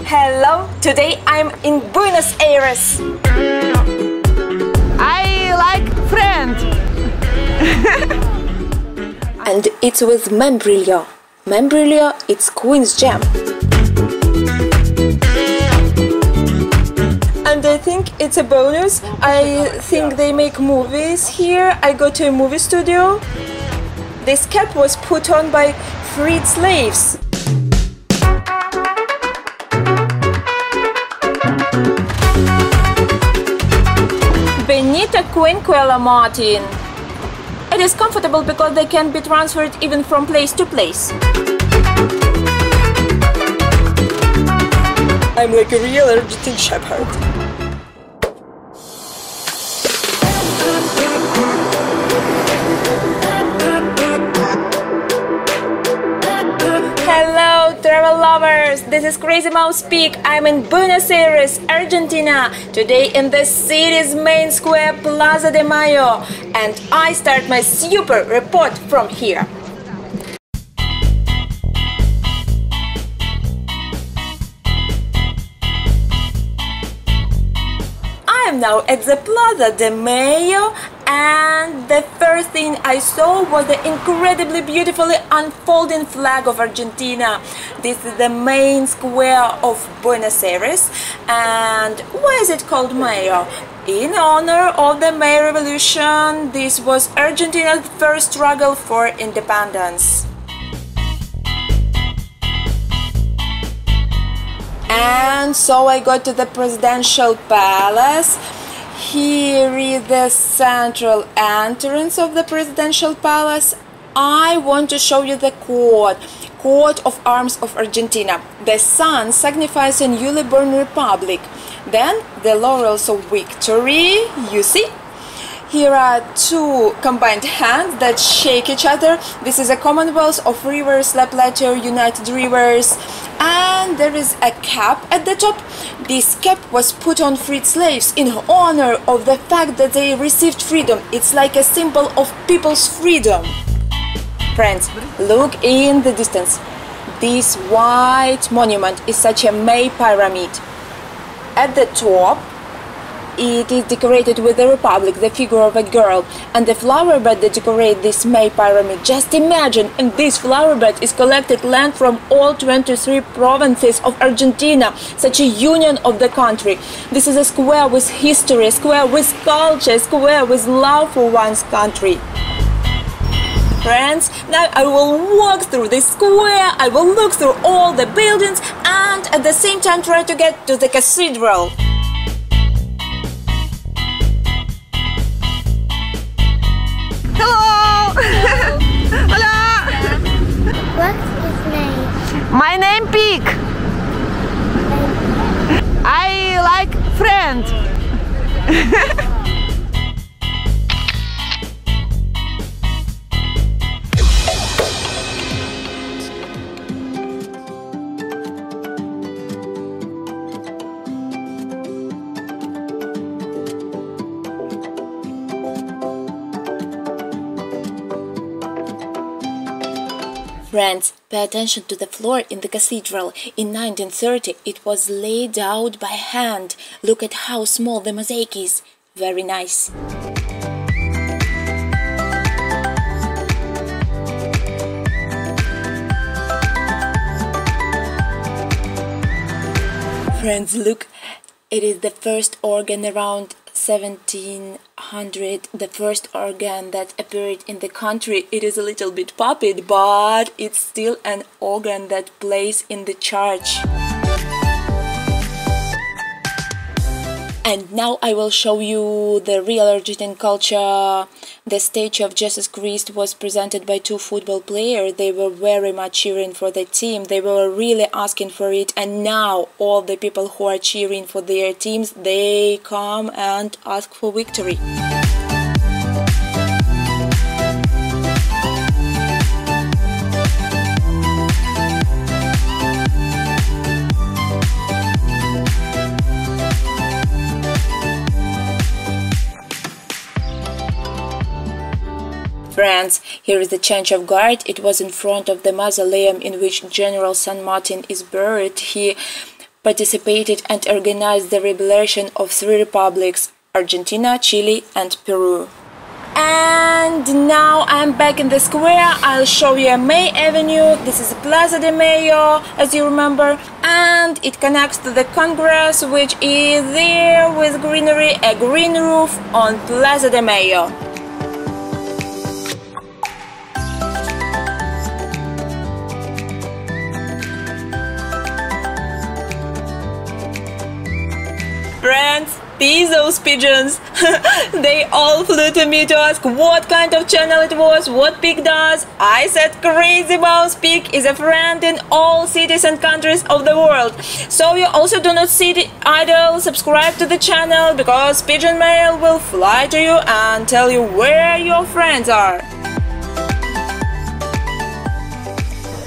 Hello, today I'm in Buenos Aires. I like friend. And it's with membrillo. Membrillo, it's Queen's jam. And I think it's a bonus. I think they make movies here. I go to a movie studio. This cap was put on by freed slaves. Benito Kinkel Martin. It is comfortable because they can be transferred even from place to place. I'm like a real Argentine shepherd. Hello, travel lovers! This is Crazy Mouse Peak. I'm in Buenos Aires, Argentina. Today in the city's main square, Plaza de Mayo. And I start my super report from here. I am now at the Plaza de Mayo, and the first thing I saw was the incredibly beautifully unfolding flag of Argentina. This is the main square of Buenos Aires. And why is it called Mayo? In honor of the May Revolution. This was Argentina's first struggle for independence. And so I go to the presidential palace. Here is the central entrance of the presidential palace. I want to show you the coat of arms of Argentina. The sun signifies a newly born republic. Then the laurels of victory, you see? Here are two combined hands that shake each other. This is a Commonwealth of Rivers, La Plata, United Rivers. And there is a cap at the top. This cap was put on freed slaves in honor of the fact that they received freedom. It's like a symbol of people's freedom. Friends, look in the distance. This white monument is such a May pyramid. At the top, it is decorated with the Republic, the figure of a girl, and the flower bed that decorate this May pyramid. Just imagine, in this flower bed is collected land from all 23 provinces of Argentina, such a union of the country. This is a square with history, a square with culture, a square with love for one's country. Friends, now I will walk through this square, I will look through all the buildings, and at the same time try to get to the cathedral. Hello! Hola! What's his name? My name Pig. I like friend. Friends, pay attention to the floor in the cathedral. In 1930, it was laid out by hand. Look at how small the mosaic is. Very nice. Friends, look. It is the first organ around 1700, the first organ that appeared in the country. It is a little bit puppet, but it's still an organ that plays in the church. And now I will show you the real Argentine culture. The statue of Jesus Christ was presented by two football players. They were very much cheering for the team. They were really asking for it. And now all the people who are cheering for their teams, they come and ask for victory. Friends, Here is the change of guard. It was in front of the mausoleum in which General San Martin is buried. He participated and organized the liberation of 3 republics: Argentina, Chile and Peru. And now I'm back in the square. I'll show you May Avenue. This is Plaza de Mayo, as you remember, and it connects to the Congress, which is there with greenery, a green roof on Plaza de Mayo. Friends, see those pigeons? They all flew to me to ask what kind of channel it was, what pig does. I said Crazy Mouse Pig is a friend in all cities and countries of the world. So you also do not sit idle, subscribe to the channel, because pigeon mail will fly to you and tell you where your friends are.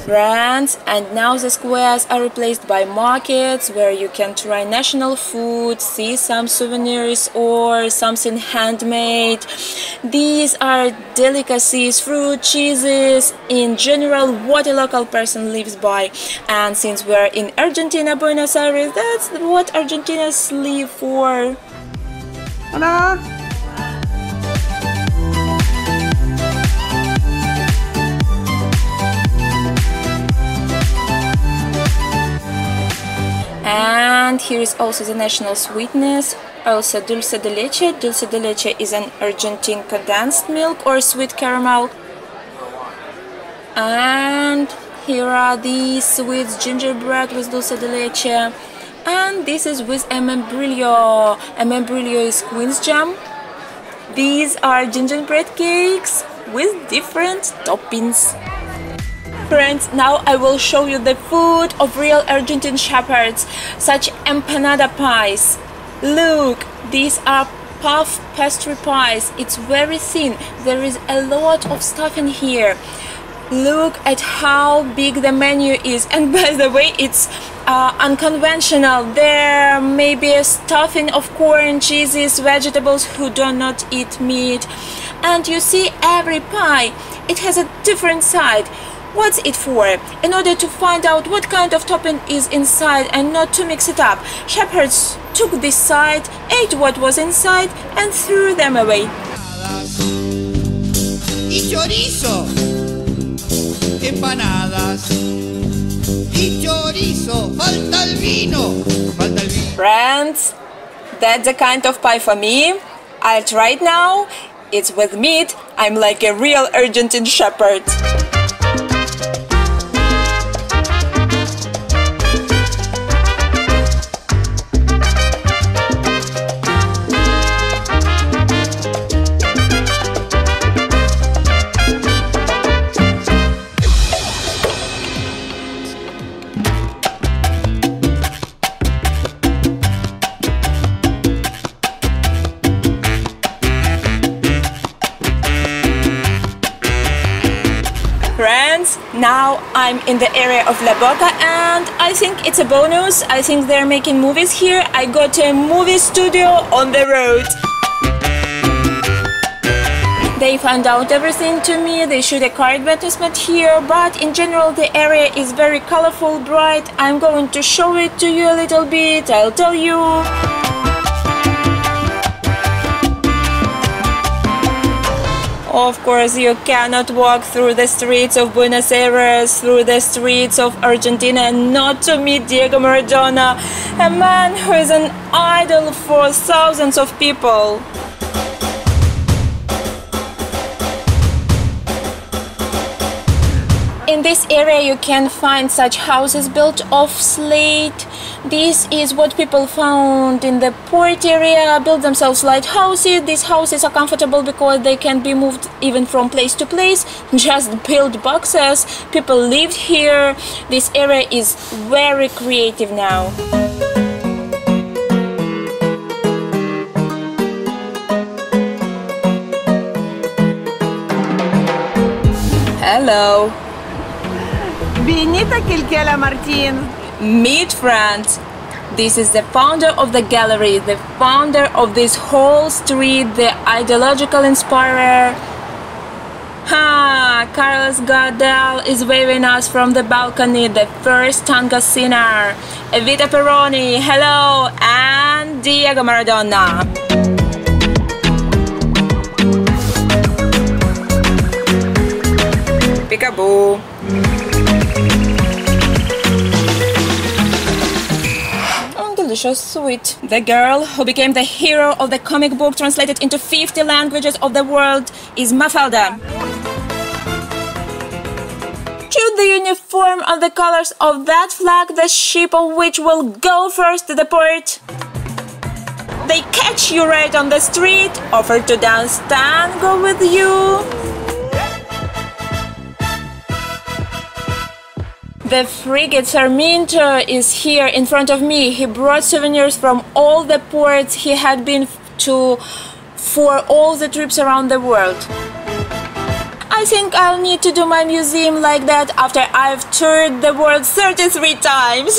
Friends, and now the squares are replaced by markets where you can try national food, see some souvenirs or something handmade. These are delicacies, fruit, cheeses, in general what a local person lives by. And since we're in Argentina, Buenos Aires, that's what Argentinians live for. Hola. And here is also the national sweetness, also dulce de leche. Dulce de leche is an Argentine condensed milk or sweet caramel. And here are these sweets, gingerbread with dulce de leche. And this is with a membrillo. A membrillo is queen's jam. These are gingerbread cakes with different toppings. Friends, now I will show you the food of real Argentine shepherds, such empanada pies. Look, these are puff pastry pies. It's very thin. There is a lot of stuff in here. Look at how big the menu is, and by the way, it's unconventional. There may be a stuffing of corn, cheeses, vegetables who do not eat meat. And you see every pie, it has a different side. What's it for? In order to find out what kind of topping is inside and not to mix it up, shepherds took this side, ate what was inside and threw them away. Y chorizo, empanadas, y chorizo, falta el vino, falta el vino. Friends, that's the kind of pie for me. I'll try it now. It's with meat. I'm like a real Argentine shepherd. Friends, now I'm in the area of Boca and I think it's a bonus. I think they're making movies here. I got a movie studio on the road. They found out everything to me. They shoot a car advertisement here, but in general the area is very colorful, bright. I'm going to show it to you a little bit. I'll tell you. Of course, you cannot walk through the streets of Buenos Aires, through the streets of Argentina, and not to meet Diego Maradona, a man who is an idol for thousands of people. In this area you can find such houses built of slate. This is what people found in the port area, built themselves lighthouses. These houses are comfortable because they can be moved even from place to place. Just build boxes. People lived here. This area is very creative now. Hello. Benito Kinkel Martin. Meet friends. This is the founder of the gallery, the founder of this whole street, the ideological inspirer. Ha! Carlos Gardel is waving us from the balcony, the first tango singer. Evita Peroni, hello, and Diego Maradona. Peekaboo. Delicious sweet. The girl who became the hero of the comic book translated into 50 languages of the world is Mafalda. Choose the uniform of the colors of that flag, the ship of which will go first to the port. They catch you right on the street, offer to dance tango with you. The frigate Sarmiento is here in front of me. He brought souvenirs from all the ports he had been to for all the trips around the world. I think I'll need to do my museum like that after I've toured the world 33 times.